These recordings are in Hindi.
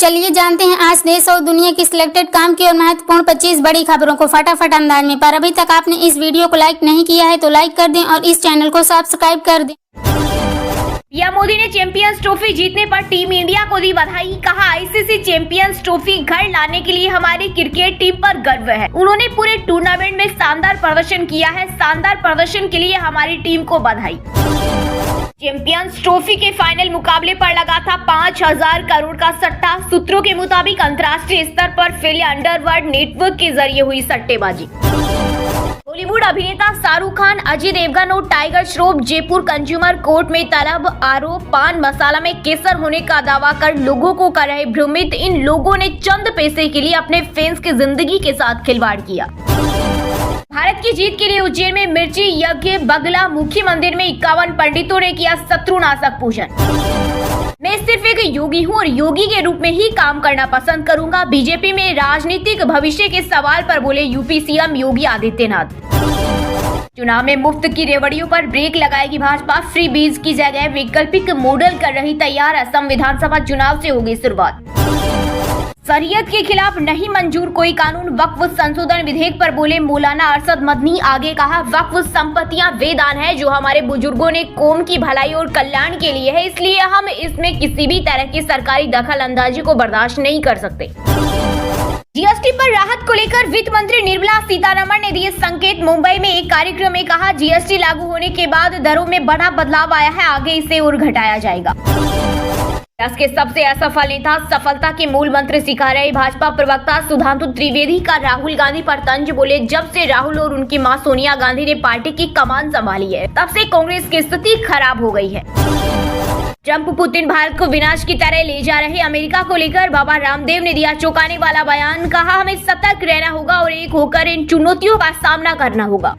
चलिए जानते हैं आज देश और दुनिया की सिलेक्टेड काम की और महत्वपूर्ण 25 बड़ी खबरों को फटाफट अंदाज में। पर अभी तक आपने इस वीडियो को लाइक नहीं किया है तो लाइक कर दें और इस चैनल को सब्सक्राइब कर दें। पीएम मोदी ने चैंपियंस ट्रॉफी जीतने पर टीम इंडिया को दी बधाई। कहा, आईसीसी चैंपियंस ट्रॉफी घर लाने के लिए हमारी क्रिकेट टीम पर गर्व है। उन्होंने पूरे टूर्नामेंट में शानदार प्रदर्शन किया है। शानदार प्रदर्शन के लिए हमारी टीम को बधाई। चैंपियंस ट्रॉफी के फाइनल मुकाबले पर लगा था 5,000 करोड़ का सट्टा। सूत्रों के मुताबिक अंतर्राष्ट्रीय स्तर पर फैले अंडरवर्ल्ड नेटवर्क के जरिए हुई सट्टेबाजी। बॉलीवुड अभिनेता शाहरुख खान, अजय देवगन और tiger Shroff Jaipur consumer court में तलब आरोप पान मसाला में केसर होने का दावा कर लोगों को कर रहे भ्रमित। इन लोगों ने चंद पैसे के लिए अपने फैंस की जिंदगी के साथ खिलवाड़ किया। भारत की जीत के लिए उज्जैन में मिर्ची यज्ञ, बगला मुखी मंदिर में 51 पंडितों ने किया शत्रुनाशक पूजन। मैं सिर्फ एक योगी हूँ और योगी के रूप में ही काम करना पसंद करूंगा। बीजेपी में राजनीतिक भविष्य के सवाल पर बोले यूपी सीएम योगी आदित्यनाथ। चुनाव में मुफ्त की रेवड़ियों पर ब्रेक लगाएगी भाजपा। फ्री बीज की जगह वैकल्पिक मॉडल कर रही तैयार। असम विधानसभा चुनाव से होगी शुरुआत। शरीयत के खिलाफ नहीं मंजूर कोई कानून। वक्फ संशोधन विधेयक पर बोले मौलाना अरशद मदनी। आगे कहा, वक्फ संपत्तियां वे दान है जो हमारे बुजुर्गों ने कौम की भलाई और कल्याण के लिए है, इसलिए हम इसमें किसी भी तरह की सरकारी दखल अंदाजी को बर्दाश्त नहीं कर सकते। जीएसटी पर राहत को लेकर वित्त मंत्री निर्मला सीतारमण ने दिए संकेत। मुंबई में एक कार्यक्रम में कहा, जीएसटी लागू होने के बाद दरों में बड़ा बदलाव आया है, आगे इसे और घटाया जाएगा। देश के सबसे असफल नेता सफलता के मूल मंत्र सिखा रहे भाजपा प्रवक्ता सुधांशु त्रिवेदी का राहुल गांधी पर तंज। बोले, जब से राहुल और उनकी मां सोनिया गांधी ने पार्टी की कमान संभाली है तब से कांग्रेस की स्थिति खराब हो गई है। ट्रंप पुतिन भारत को विनाश की तरह ले जा रहे अमेरिका को लेकर बाबा रामदेव ने दिया चौंकाने वाला बयान। कहा, हमें सतर्क रहना होगा और एक होकर इन चुनौतियों का सामना करना होगा।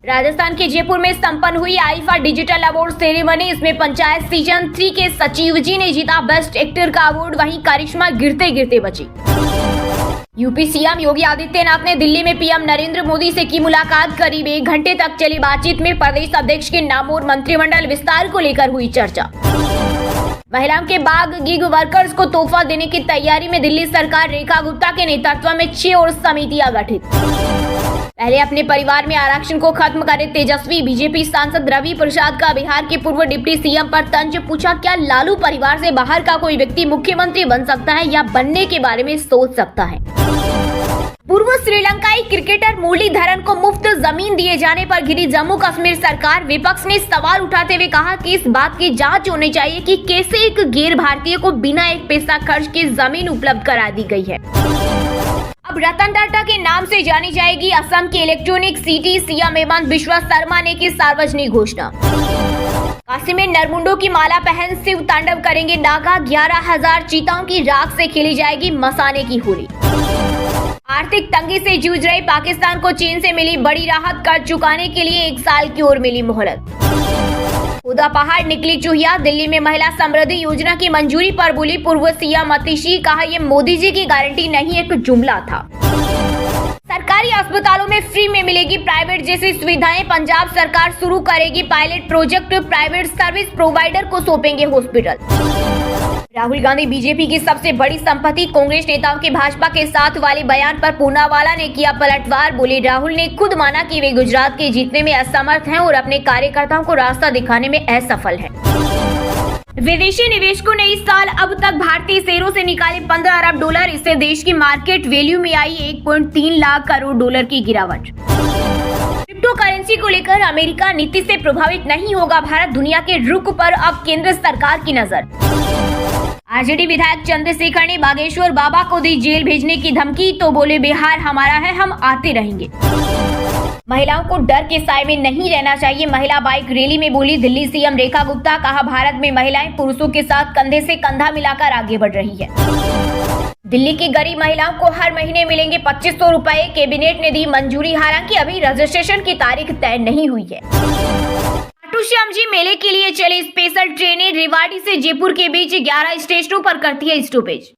राजस्थान के जयपुर में संपन्न हुई आईफा डिजिटल अवार्ड सेरेमनी। इसमें पंचायत सीजन 3 के सचिव जी ने जीता बेस्ट एक्टर का अवार्ड। वहीं करिश्मा गिरते गिरते बची। यूपी सीएम योगी आदित्यनाथ ने दिल्ली में पीएम नरेंद्र मोदी से की मुलाकात। करीब 1 घंटे तक चली बातचीत में प्रदेश अध्यक्ष के नाम और मंत्रिमंडल विस्तार को लेकर हुई चर्चा। महिलाओं के बाग गिग वर्कर्स को तोहफा देने की तैयारी में दिल्ली सरकार। रेखा गुप्ता के नेतृत्व में 6 और समितियां गठित। पहले अपने परिवार में आरक्षण को खत्म करे तेजस्वी। बीजेपी सांसद रवि प्रसाद का बिहार के पूर्व डिप्टी सीएम पर तंज। पूछा, क्या लालू परिवार से बाहर का कोई व्यक्ति मुख्यमंत्री बन सकता है या बनने के बारे में सोच सकता है? पूर्व श्रीलंकाई क्रिकेटर मुरलीधरन को मुफ्त जमीन दिए जाने पर घिरी जम्मू कश्मीर सरकार। विपक्ष ने सवाल उठाते हुए कहा कि इस बात की जांच होनी चाहिए कि कैसे एक गैर भारतीय को बिना एक पैसा खर्च की जमीन उपलब्ध करा दी गई है। अब रतन टाटा के नाम से जानी जाएगी असम की electronic city. CM Hemant Bishwa Sharma ने की सार्वजनिक घोषणा। काशी में नरमुंडों की माला पहन शिव तांडव करेंगे नागा। 11,000 चीताओं की राख से खेली जाएगी मसाने की होली। आर्थिक तंगी से जूझ रहे पाकिस्तान को चीन से मिली बड़ी राहत। कर्ज चुकाने के लिए 1 साल की और मिली मोहलत। खुदा पहाड़ निकली चूहिया। दिल्ली में महिला समृद्धि योजना की मंजूरी पर बोली पूर्व सीएम अतिशी। कहा, ये मोदी जी की गारंटी नहीं, एक जुमला था। सरकारी अस्पतालों में फ्री में मिलेगी प्राइवेट जैसी सुविधाएं। पंजाब सरकार शुरू करेगी pilot project. Private service provider को सौंपेंगे हॉस्पिटल। राहुल गांधी बीजेपी की सबसे बड़ी संपत्ति। कांग्रेस नेताओं के भाजपा के साथ वाले बयान पर पूनावाला ने किया पलटवार। बोले, राहुल ने खुद माना कि वे गुजरात के जीतने में असमर्थ हैं और अपने कार्यकर्ताओं को रास्ता दिखाने में असफल हैं। विदेशी निवेशकों ने इस साल अब तक भारतीय शेयरों से निकाले 15 अरब डॉलर। इससे देश की मार्केट वैल्यू में आई 1.3 लाख करोड़ डॉलर की गिरावट। क्रिप्टो करेंसी को लेकर अमेरिका नीति से प्रभावित नहीं होगा भारत। दुनिया के रुख पर अब केंद्र सरकार की नजर। आरजेडी विधायक चंद्रशेखर ने बागेश्वर बाबा को दी जेल भेजने की धमकी। तो बोले, बिहार हमारा है, हम आते रहेंगे। महिलाओं को डर के साए में नहीं रहना चाहिए। महिला बाइक रैली में बोली दिल्ली सीएम रेखा गुप्ता। कहा, भारत में महिलाएं पुरुषों के साथ कंधे से कंधा मिलाकर आगे बढ़ रही है। दिल्ली की गरीब महिलाओं को हर महीने मिलेंगे 2500 रुपए। कैबिनेट ने दी मंजूरी, हालांकि अभी रजिस्ट्रेशन की तारीख तय नहीं हुई है। खाटू श्याम जी मेले के लिए चली स्पेशल ट्रेनें। रेवाड़ी से जयपुर के बीच 11 स्टेशनों पर करती है स्टॉपेज।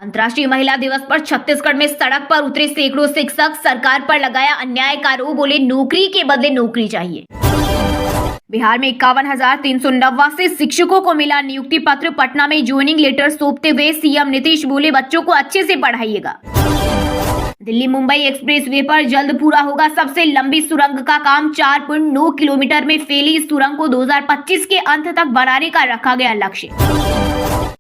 अंतर्राष्ट्रीय महिला दिवस पर छत्तीसगढ़ में सड़क पर उतरे सैकड़ों शिक्षक। सरकार पर लगाया अन्याय का आरोप। बोले, नौकरी के बदले नौकरी चाहिए। बिहार में 51,389 शिक्षकों को मिला नियुक्ति पत्र। पटना में ज्वाइनिंग लेटर सौंपते हुए सीएम नीतीश बोले, बच्चों को अच्छे से पढ़ाइएगा। दिल्ली मुंबई एक्सप्रेसवे पर जल्द पूरा होगा सबसे लंबी सुरंग का काम। 4.9 किलोमीटर में फैली इस सुरंग को 2025 के अंत तक बनाने का रखा गया लक्ष्य।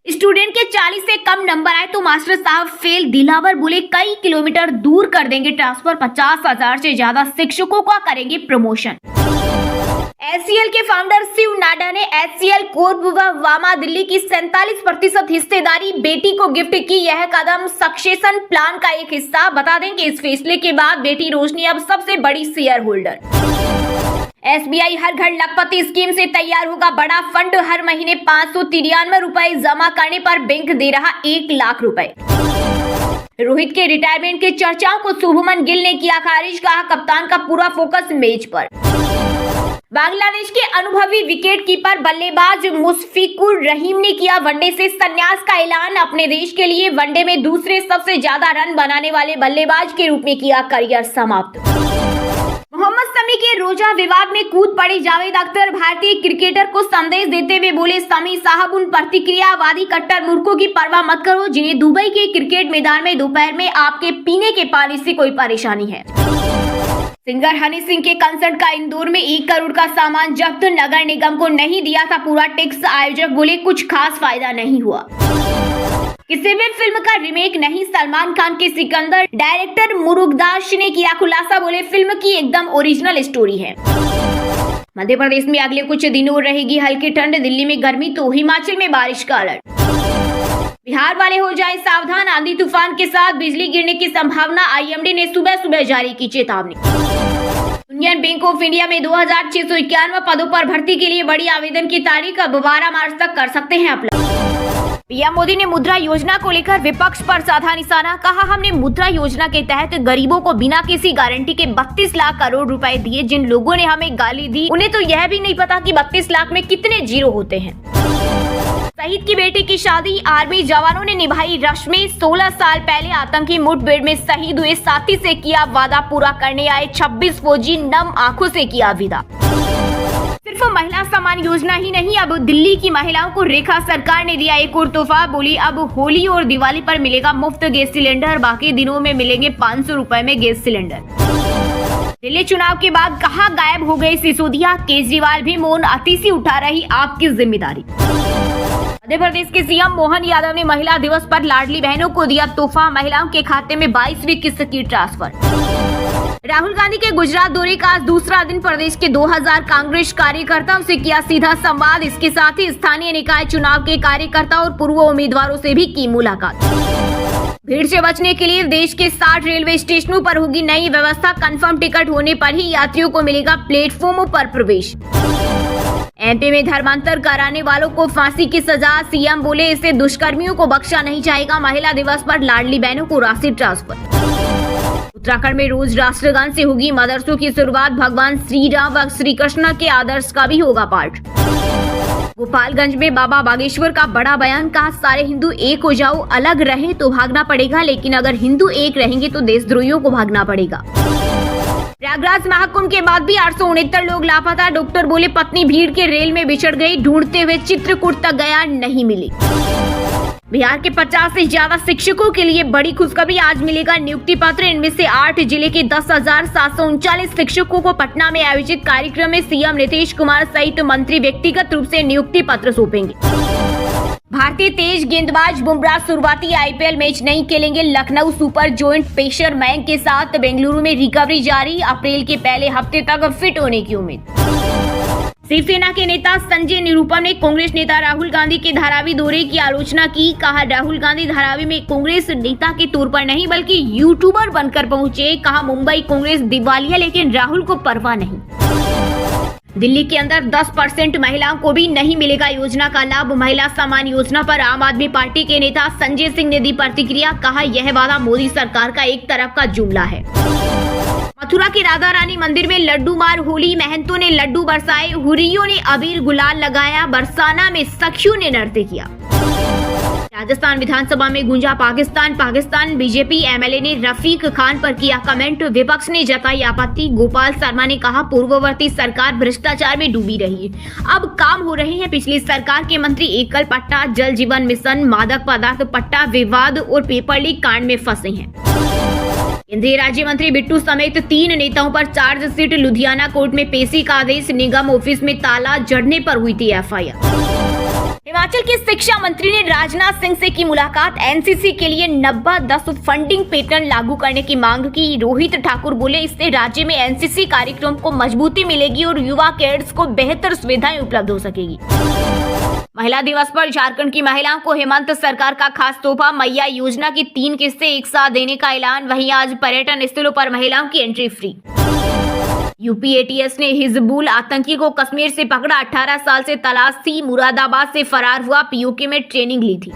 स्टूडेंट के 40 से कम नंबर आए तो मास्टर साहब फेल। दिलावर बोले, कई किलोमीटर दूर कर देंगे ट्रांसफर। 50,000 से ज्यादा शिक्षकों का करेंगे प्रमोशन। HCL के फाउंडर शिव नाडा ने HCL कोर्प व वामा दिल्ली की 47% हिस्सेदारी बेटी को गिफ्ट की। यह कदम सक्सेशन प्लान का एक हिस्सा। बता दें कि इस फैसले के बाद बेटी रोशनी अब सबसे बड़ी शेयर होल्डर। SBI हर घर लखपति स्कीम से तैयार होगा बड़ा फंड। हर महीने 593 रुपए जमा करने पर बैंक दे रहा 1 लाख रुपए। रोहित के रिटायरमेंट के चर्चाओं को शुभमन गिल ने किया खारिज। कहा, कप्तान का पूरा फोकस मैच पर। बांग्लादेश के अनुभवी विकेट कीपर बल्लेबाज मुशफिकुर रहीम ने किया वनडे से संन्यास का ऐलान। अपने देश के लिए वनडे में दूसरे सबसे ज्यादा रन बनाने वाले बल्लेबाज के रूप में किया करियर समाप्त। मोहम्मद शमी के रोजा विवाद में कूद पड़े जावेद अख्तर। भारतीय क्रिकेटर को संदेश देते हुए बोले, शमी साहब उन प्रतिक्रियावादी कट्टर मूर्खों की परवाह मत करो जिन्हें दुबई के क्रिकेट मैदान में दोपहर में आपके पीने के पानी से कोई परेशानी है। सिंगर हनी सिंह के कंसर्ट का इंदौर में 1 करोड़ का सामान जब्त। नगर निगम को नहीं दिया था पूरा टैक्स। आयोजक बोले, कुछ खास फायदा नहीं हुआ। किसी भी फिल्म का रीमेक नहीं, सलमान खान के सिकंदर। डायरेक्टर मुरुगदास ने किया खुलासा। बोले, फिल्म की एकदम ओरिजिनल स्टोरी है। मध्य प्रदेश में अगले कुछ दिनों रहेगी हल्की ठंड। दिल्ली में गर्मी तो हिमाचल में बारिश का अलर्ट। बिहार वाले हो जाए सावधान। आंधी तूफान के साथ बिजली गिरने की संभावना। IMD ने सुबह सुबह जारी की चेतावनी। यूनियन बैंक ऑफ इंडिया में 2691 पदों पर भर्ती के लिए बड़ी आवेदन की तारीख। अब 12 मार्च तक कर सकते हैं अप्लाई। पीएम मोदी ने मुद्रा योजना को लेकर विपक्ष पर साधा निशाना। कहा, हमने मुद्रा योजना के तहत गरीबों को बिना किसी गारंटी के 32 लाख करोड़ रुपए दिए। जिन लोगों ने हमें गाली दी उन्हें तो यह भी नहीं पता कि 32 लाख में कितने जीरो होते हैं। शहीद की बेटी की शादी आर्मी जवानों ने निभाई रस्में। 16 साल पहले आतंकी मुठभेड़ में शहीद हुए साथी से किया वादा पूरा करने आए 26 फौजी। नम आंखों से किया विदा। सिर्फ महिला सम्मान योजना ही नहीं, अब दिल्ली की महिलाओं को रेखा सरकार ने दिया एक और तोहफा। बोली, अब होली और दिवाली पर मिलेगा मुफ्त गैस सिलेंडर। बाकी दिनों में मिलेंगे 500 रुपए में गैस सिलेंडर। दिल्ली चुनाव के बाद कहां गायब हो गए सिसोदिया। केजरीवाल भी मौन। अतिशी उठा रही आपकी जिम्मेदारी। मध्य प्रदेश के सीएम मोहन यादव ने महिला दिवस पर लाडली बहनों को दिया तोहफा। महिलाओं के खाते में 22वीं किस्त की ट्रांसफर। राहुल गांधी के गुजरात दौरे का आज दूसरा दिन। प्रदेश के 2000 कांग्रेस कार्यकर्ताओं से किया सीधा संवाद। इसके साथ ही स्थानीय निकाय चुनाव के कार्यकर्ता और पूर्व उम्मीदवारों से भी की मुलाकात। भीड़ से बचने के लिए देश के 60 रेलवे स्टेशनों पर होगी नई व्यवस्था। कंफर्म टिकट होने पर ही यात्रियों को मिलेगा प्लेटफॉर्मों पर प्रवेश। MP में धर्मांतर कराने वालों को फांसी की सजा। सीएम बोले, इससे दुष्कर्मियों को बख्शा नहीं जाएगा। महिला दिवस पर लाडली बहनों को राशि ट्रांसफर। उत्तराखंड में रोज राष्ट्रगान से होगी मदरसों की शुरुआत। भगवान श्री राम व श्री कृष्ण के आदर्श का भी होगा पाठ। गोपालगंज में बाबा बागेश्वर का बड़ा बयान। कहा, सारे हिंदू एक हो जाओ। अलग रहे तो भागना पड़ेगा, लेकिन अगर हिंदू एक रहेंगे तो देशद्रोहियों को भागना पड़ेगा। प्रयागराज महाकुंभ के बाद भी 869 लोग लापता। डॉक्टर बोले, पत्नी भीड़ के रेल में बिछड़ गई। ढूंढते हुए चित्रकूट तक गया, नहीं मिली। बिहार के 50 से ज्यादा शिक्षकों के लिए बड़ी खुशखबरी। आज मिलेगा नियुक्ति पत्र। इनमें से 8 जिले के 10,739 शिक्षकों को पटना में आयोजित कार्यक्रम में सीएम नीतीश कुमार सहित मंत्री व्यक्तिगत रूप से नियुक्ति पत्र सौंपेंगे। भारतीय तेज गेंदबाज बुमराह शुरुआती IPL मैच नहीं खेलेंगे। लखनऊ सुपर जॉइंट पेसर मैंग के साथ बेंगलुरु में रिकवरी जारी। अप्रैल के पहले हफ्ते तक फिट होने की उम्मीद। शिवसेना के नेता संजय निरुपम ने कांग्रेस नेता राहुल गांधी के धारावी दौरे की आलोचना की। कहा, राहुल गांधी धारावी में कांग्रेस नेता के तौर पर नहीं बल्कि यूट्यूबर बनकर पहुंचे। कहा, मुंबई कांग्रेस दिवालिया, लेकिन राहुल को परवाह नहीं। दिल्ली के अंदर 10% महिलाओं को भी नहीं मिलेगा योजना का लाभ। महिला सम्मान योजना पर आम आदमी पार्टी के नेता संजय सिंह ने दी प्रतिक्रिया। कहा, यह वादा मोदी सरकार का एक तरफ का जुमला है। मथुरा के राधा रानी मंदिर में लड्डू मार होली। महंतों ने लड्डू बरसाए, हुर्रियों ने अबीर गुलाल लगाया। बरसाना में सखियों ने नृत्य किया। राजस्थान विधानसभा में गूंजा पाकिस्तान बीजेपी एमएलए ने रफीक खान पर किया कमेंट, विपक्ष ने जताई आपत्ति। गोपाल शर्मा ने कहा पूर्ववर्ती सरकार भ्रष्टाचार में डूबी रही है, अब काम हो रहे हैं। पिछली सरकार के मंत्री एकल पट्टा, जल जीवन मिशन, मादक पदार्थ पट्टा विवाद और पेपर लीक कांड में फंसे हैं। केंद्रीय राज्य मंत्री बिट्टू समेत 3 नेताओं पर चार्जशीट, लुधियाना कोर्ट में पेशी का आदेश, निगम ऑफिस में ताला जड़ने पर हुई थी एफआईआर। हिमाचल के शिक्षा मंत्री ने राजनाथ सिंह से की मुलाकात, एनसीसी के लिए 90-10 फंडिंग पैटर्न लागू करने की मांग की। रोहित ठाकुर बोले इससे राज्य में एनसीसी कार्यक्रम को मजबूती मिलेगी और युवा कैडेट्स को बेहतर सुविधाएं उपलब्ध हो सकेगी। महिला दिवस पर झारखंड की महिलाओं को हेमंत सरकार का खास तोहफा, मैया योजना की 3 किस्तें एक साथ देने का ऐलान। वहीं आज पर्यटन स्थलों पर महिलाओं की एंट्री फ्री। यूपी एटीएस ने हिजबुल आतंकी को कश्मीर से पकड़ा, 18 साल से तलाश थी, मुरादाबाद से फरार हुआ, पीओके में ट्रेनिंग ली थी।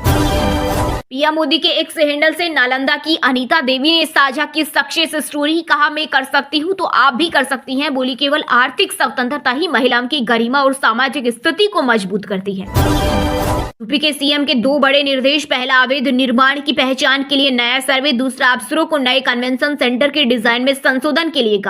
पीएम मोदी के एक्स हैंडल से नालंदा की अनीता देवी ने साझा की सक्सेस स्टोरी, कहा मैं कर सकती हूं तो आप भी कर सकती हैं। बोली केवल आर्थिक स्वतंत्रता ही महिलाओं की गरिमा और सामाजिक स्थिति को मजबूत करती है। यूपी के सीएम के 2 बड़े निर्देश, पहला अवैध निर्माण की पहचान के लिए नया सर्वे, दूसरा अफसरों को नए कन्वेंशन सेंटर के डिजाइन में संशोधन के लिए कहा।